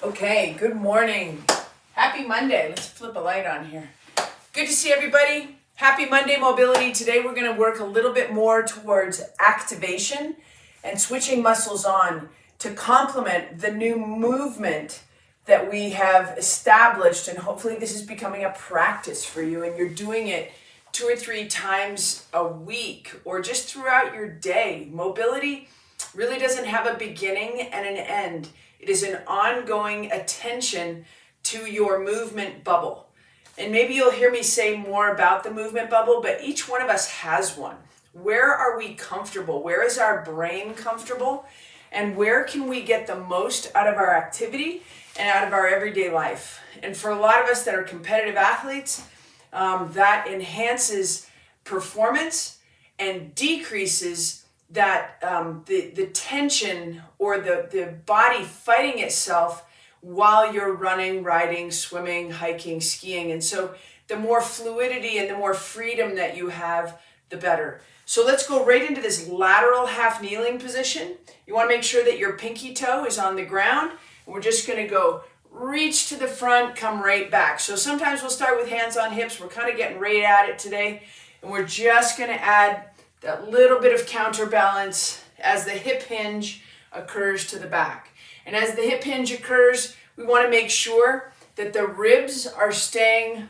Okay, good morning. Happy Monday. Let's flip a light on here. Good to see everybody. Happy Monday mobility. Today we're going to work a little bit more towards activation and switching muscles on to complement the new movement that we have established, and hopefully this is becoming a practice for you and you're doing it 2 or 3 times a week or just throughout your day. Mobility really doesn't have a beginning and an end. It is an ongoing attention to your movement bubble. And maybe you'll hear me say more about the movement bubble, but each one of us has one. Where are we comfortable? Where is our brain comfortable? And where can we get the most out of our activity and out of our everyday life? And for a lot of us that are competitive athletes, that enhances performance and decreases that the tension or the body fighting itself while you're running, riding, swimming, hiking, skiing. And so the more fluidity and the more freedom that you have, the better. So let's go right into this lateral half kneeling position. You want to make sure that your pinky toe is on the ground. We're just going to go reach to the front, come right back. So sometimes we'll start with hands on hips. We're kind of getting right at it today. And we're just going to add that little bit of counterbalance as the hip hinge occurs to the back. And as the hip hinge occurs, we want to make sure that the ribs are staying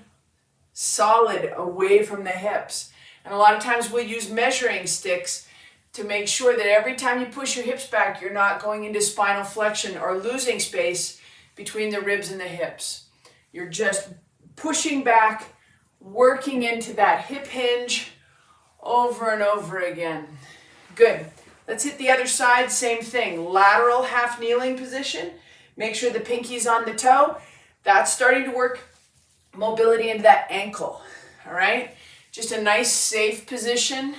solid away from the hips. And a lot of times we'll use measuring sticks to make sure that every time you push your hips back, you're not going into spinal flexion or losing space between the ribs and the hips. You're just pushing back, working into that hip hinge over and over again. Good. Let's hit the other side, same thing. Lateral half kneeling position. Make sure the pinky's on the toe. That's starting to work mobility into that ankle. All right? Just a nice safe position.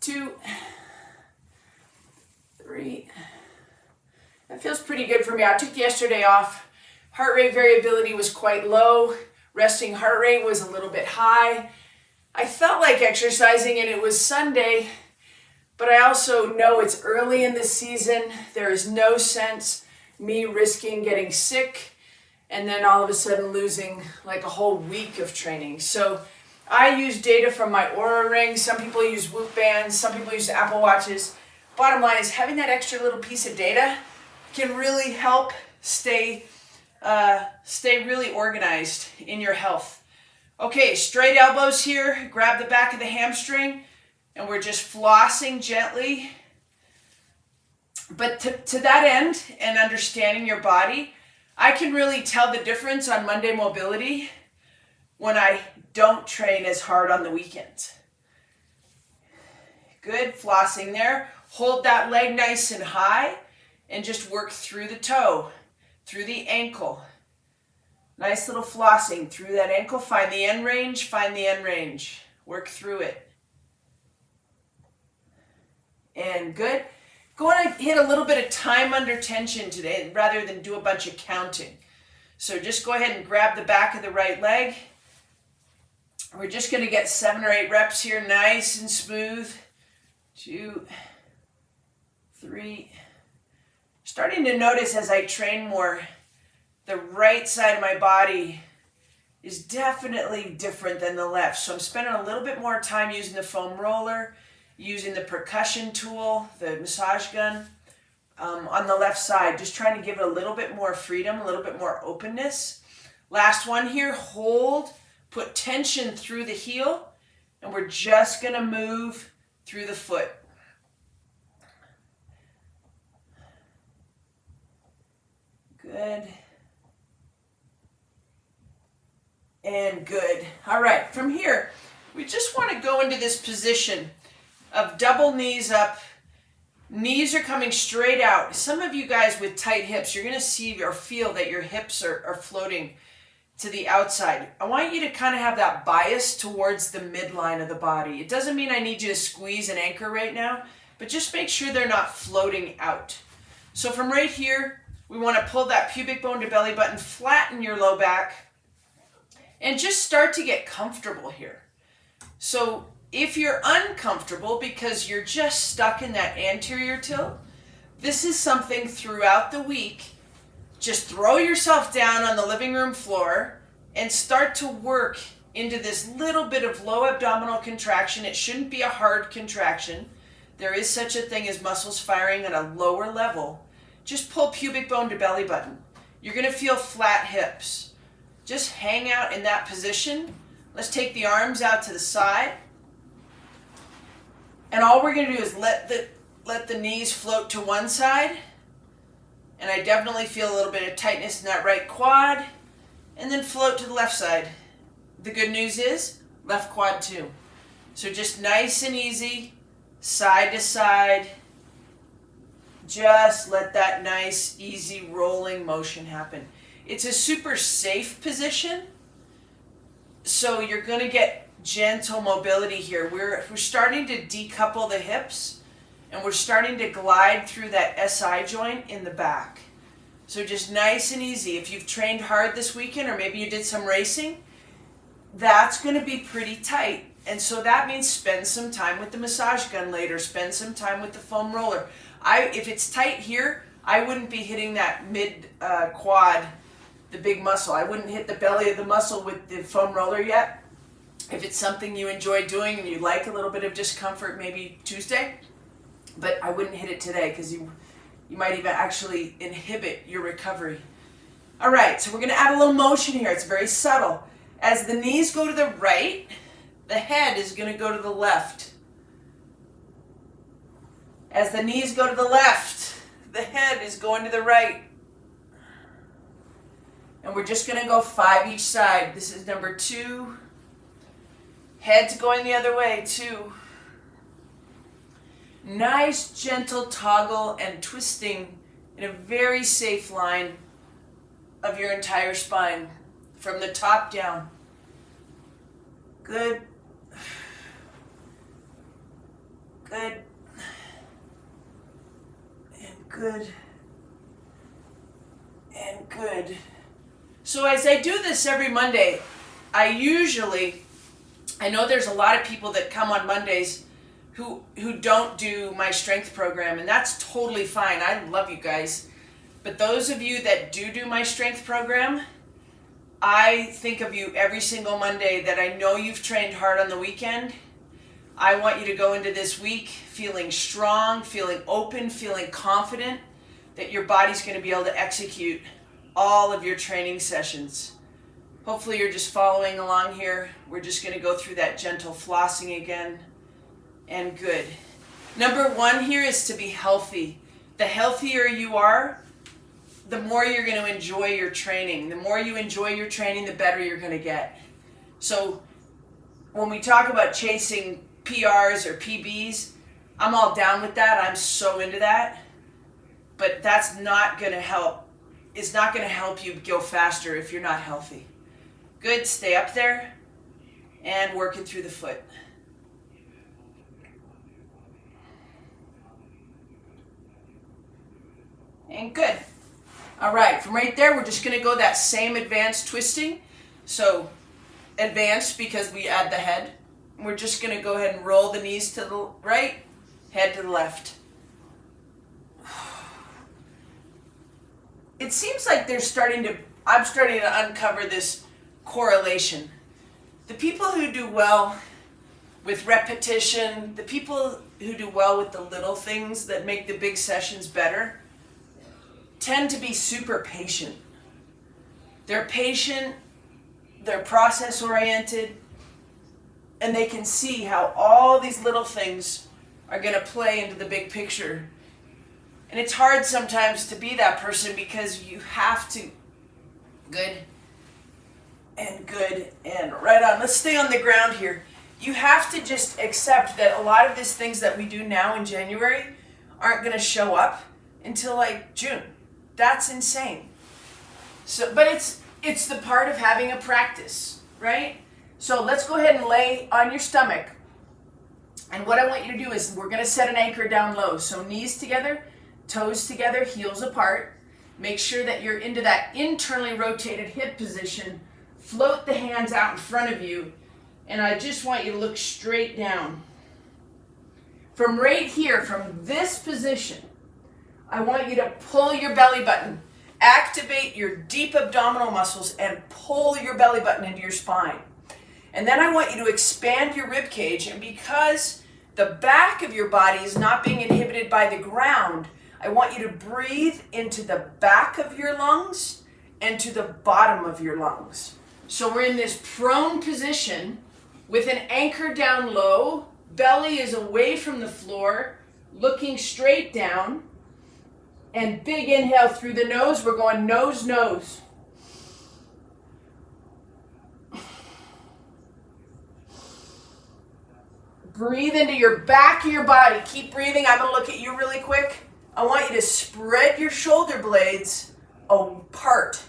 2, 3. That feels pretty good for me. I took yesterday off. Heart rate variability was quite low. Resting heart rate was a little bit high. I felt like exercising and it was Sunday, but I also know it's early in the season. There is no sense me risking getting sick and then all of a sudden losing like a whole week of training. So I use data from my Oura ring. Some people use Whoop bands. Some people use Apple Watches. Bottom line is having that extra little piece of data can really help stay really organized in your health. Okay, straight elbows here. Grab the back of the hamstring and we're just flossing gently. But to that end and understanding your body, I can really tell the difference on Monday mobility when I don't train as hard on the weekends. Good, flossing there. Hold that leg nice and high and just work through the toe, through the ankle. Nice little flossing through that ankle. Find the end range, find the end range. Work through it. And good. Going to hit a little bit of time under tension today rather than do a bunch of counting. So just go ahead and grab the back of the right leg. We're just going to get 7 or 8 reps here, nice and smooth. 2, 3. Starting to notice as I train more, the right side of my body is definitely different than the left. So I'm spending a little bit more time using the foam roller, using the percussion tool, the massage gun on the left side, just trying to give it a little bit more freedom, a little bit more openness. Last one here, hold, put tension through the heel, and we're just going to move through the foot. Good. And good. All right, from here, we just want to go into this position of double knees up. Knees are coming straight out. Some of you guys with tight hips, you're going to see or feel that your hips are floating to the outside. I want you to kind of have that bias towards the midline of the body. It doesn't mean I need you to squeeze and anchor right now, but just make sure they're not floating out. So from right here, we want to pull that pubic bone to belly button, flatten your low back, and just start to get comfortable here. So if you're uncomfortable because you're just stuck in that anterior tilt, this is something throughout the week just throw yourself down on the living room floor and start to work into this little bit of low abdominal contraction. It shouldn't be a hard contraction. There is such a thing as muscles firing at a lower level. Just pull pubic bone to belly button. You're going to feel flat hips. Just hang out in that position. Let's take the arms out to the side. And all we're going to do is let the knees float to one side. And I definitely feel a little bit of tightness in that right quad. And then float to the left side. The good news is left quad too. So just nice and easy, side to side. Just let that nice, easy rolling motion happen. It's a super safe position. So you're going to get gentle mobility here. We're starting to decouple the hips, and we're starting to glide through that SI joint in the back. So just nice and easy. If you've trained hard this weekend, or maybe you did some racing, that's going to be pretty tight. And so that means spend some time with the massage gun later, spend some time with the foam roller. If it's tight here, I wouldn't be hitting that mid quad, the big muscle. I wouldn't hit the belly of the muscle with the foam roller yet. If it's something you enjoy doing and you like a little bit of discomfort, maybe Tuesday, but I wouldn't hit it today because you might even actually inhibit your recovery. All right, so we're going to add a little motion here. It's very subtle. As the knees go to the right, the head is going to go to the left. As the knees go to the left, the head is going to the right. And we're just going to go 5 each side. This is number 2. Head's going the other way, 2. Nice, gentle toggle and twisting in a very safe line of your entire spine from the top down. Good. Good. And good. And good. So as I do this every Monday, I know there's a lot of people that come on Mondays who don't do my strength program, and that's totally fine. I love you guys. But those of you that do my strength program, I think of you every single Monday that I know you've trained hard on the weekend. I want you to go into this week feeling strong, feeling open, feeling confident that your body's going to be able to execute all of your training sessions. Hopefully you're just following along here. We're just going to go through that gentle flossing again. And good. Number 1 here is to be healthy. The healthier you are, the more you're going to enjoy your training. The more you enjoy your training, the better you're going to get. So when we talk about chasing PRs or PBs, I'm all down with that. I'm so into that. But that's not going to help. It's not going to help you go faster if you're not healthy. Good. Stay up there and working through the foot. And good. All right, from right there, we're just going to go that same advanced twisting. So advanced because we add the head. We're just going to go ahead and roll the knees to the right, head to the left. It seems like I'm starting to uncover this correlation. The people who do well with repetition, the people who do well with the little things that make the big sessions better, tend to be super patient. They're patient, they're process oriented, and they can see how all these little things are going to play into the big picture. And it's hard sometimes to be that person because you have to. Good and right on. Let's stay on the ground here. You have to just accept that a lot of these things that we do now in January aren't going to show up until like June. That's insane. So, but it's the part of having a practice, right? So let's go ahead and lay on your stomach. And what I want you to do is we're going to set an anchor down low. So knees together, toes together, heels apart. Make sure that you're into that internally rotated hip position. Float the hands out in front of you. And I just want you to look straight down. From right here, from this position, I want you to pull your belly button Activate your deep abdominal muscles and pull your belly button into your spine. And then I want you to expand your rib cage, and because the back of your body is not being inhibited by the ground, I want you to breathe into the back of your lungs and to the bottom of your lungs. So we're in this prone position with an anchor down low, belly is away from the floor, looking straight down, and big inhale through the nose. We're going nose, nose. Breathe into your back of your body. Keep breathing. I'm going to look at you really quick. I want you to spread your shoulder blades apart.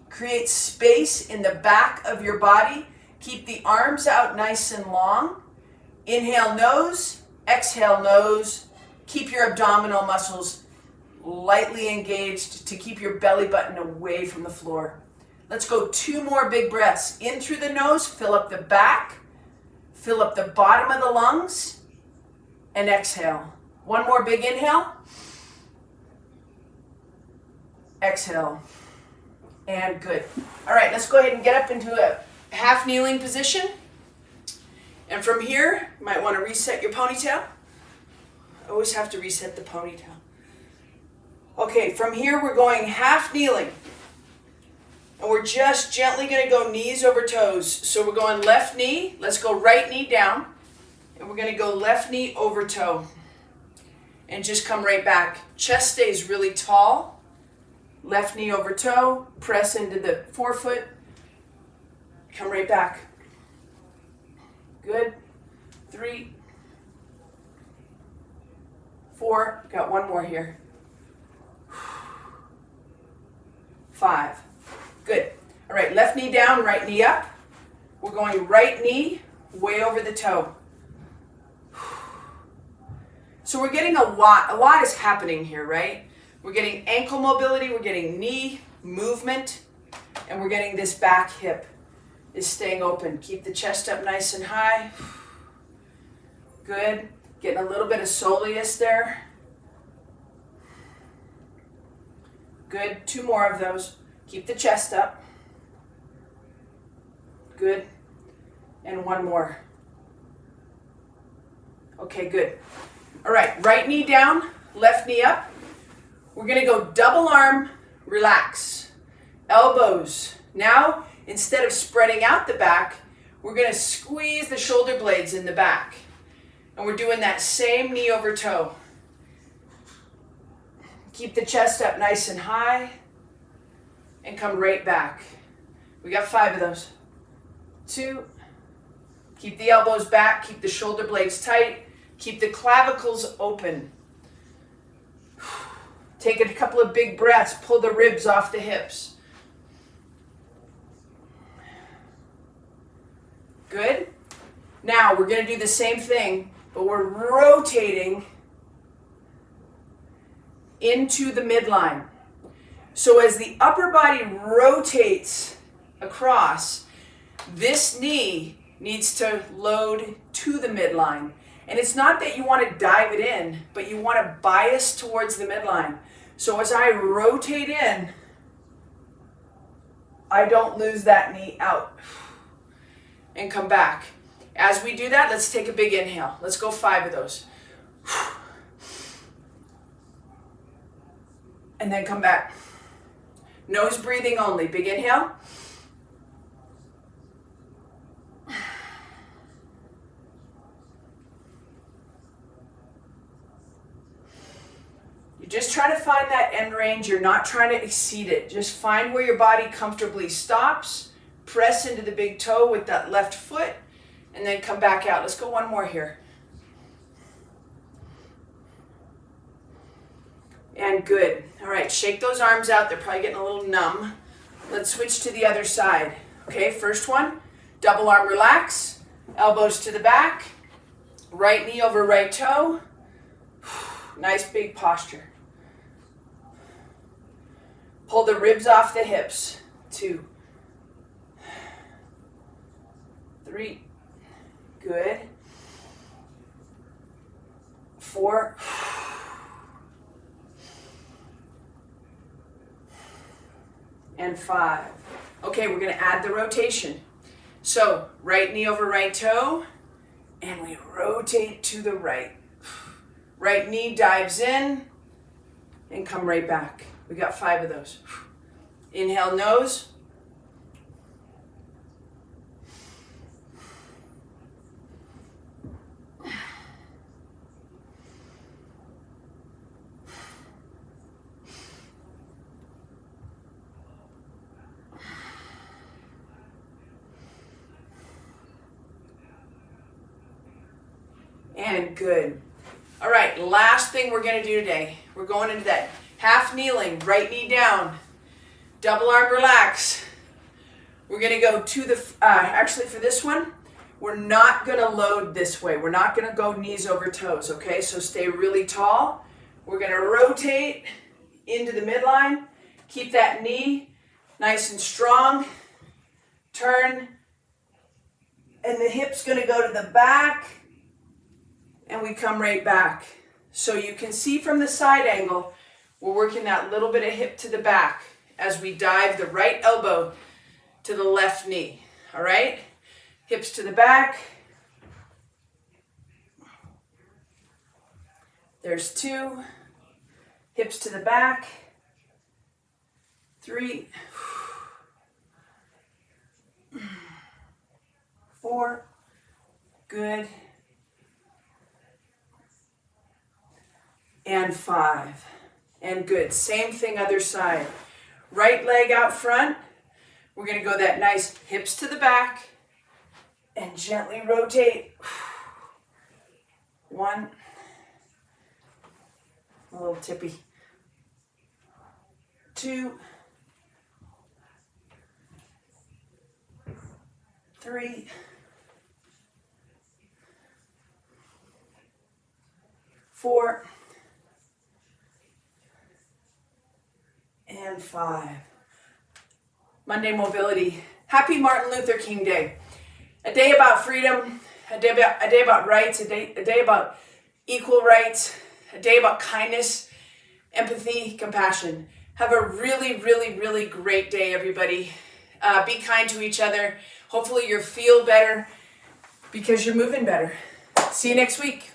Create space in the back of your body. Keep the arms out nice and long. Inhale nose, exhale nose. Keep your abdominal muscles lightly engaged to keep your belly button away from the floor. Let's go 2 more big breaths. In through the nose, fill up the back, fill up the bottom of the lungs, and exhale. 1 more big inhale. Exhale. And good. All right, let's go ahead and get up into a half kneeling position. And from here, you might want to reset your ponytail. I always have to reset the ponytail. Okay, from here we're going half kneeling. And we're just gently going to go knees over toes. So we're going left knee. Let's go right knee down. And we're going to go left knee over toe. And just come right back. Chest stays really tall. Left knee over toe. Press into the forefoot. Come right back. Good. 3, 4. Got 1 more here. 5. Good. All right, left knee down, right knee up. We're going right knee way over the toe. So we're getting a lot is happening here, right? We're getting ankle mobility, we're getting knee movement, and we're getting this back hip is staying open. Keep the chest up nice and high. Good. Getting a little bit of soleus there. Good. 2 more of those. Keep the chest up. Good. And 1 more. Okay, good. All right, right knee down, left knee up. We're going to go double arm, relax. Elbows. Now, instead of spreading out the back, we're going to squeeze the shoulder blades in the back. And we're doing that same knee over toe. Keep the chest up nice and high. And come right back. We got 5 of those. 2. Keep the elbows back. Keep the shoulder blades tight. Keep the clavicles open. Take a couple of big breaths. Pull the ribs off the hips. Good. Now we're going to do the same thing, but we're rotating into the midline. So as the upper body rotates across, this knee needs to load to the midline. And it's not that you want to dive it in, but you want to bias towards the midline. So as I rotate in, I don't lose that knee out. And come back. As we do that, let's take a big inhale. Let's go 5 of those. And then come back. Nose breathing only. Big inhale. You're just trying to find that end range. You're not trying to exceed it. Just find where your body comfortably stops. Press into the big toe with that left foot. And then come back out. Let's go 1 more here. And good. All right, shake those arms out. They're probably getting a little numb. Let's switch to the other side. Okay, first one, double arm relax. Elbows to the back. Right knee over right toe. Nice big posture. Pull the ribs off the hips. 2, 3. Good. 4. and 5. Okay, we're going to add the rotation. So right knee over right toe, and we rotate to the right. Right knee dives in and come right back. We got 5 of those. Inhale, nose. And good. All right, last thing we're going to do today. We're going into that half kneeling, right knee down, double arm relax. We're going to go to the, actually for this one, we're not going to load this way. We're not going to go knees over toes, okay? So stay really tall. We're going to rotate into the midline. Keep that knee nice and strong. Turn, and the hip's going to go to the back. And we come right back. So you can see from the side angle, we're working that little bit of hip to the back as we dive the right elbow to the left knee. All right? Hips to the back. There's 2. Hips to the back. 3. 4. Good. And 5. And good. Same thing other side. Right leg out front. We're going to go that nice hips to the back and gently rotate. 1. A little tippy. 2. 3. 4. And 5. Monday mobility. Happy Martin Luther King Day. A day about freedom, a day about rights, a day about equal rights, a day about kindness, empathy, compassion. Have a really, really, really great day, everybody. Be kind to each other. Hopefully you feel better because you're moving better. See you next week.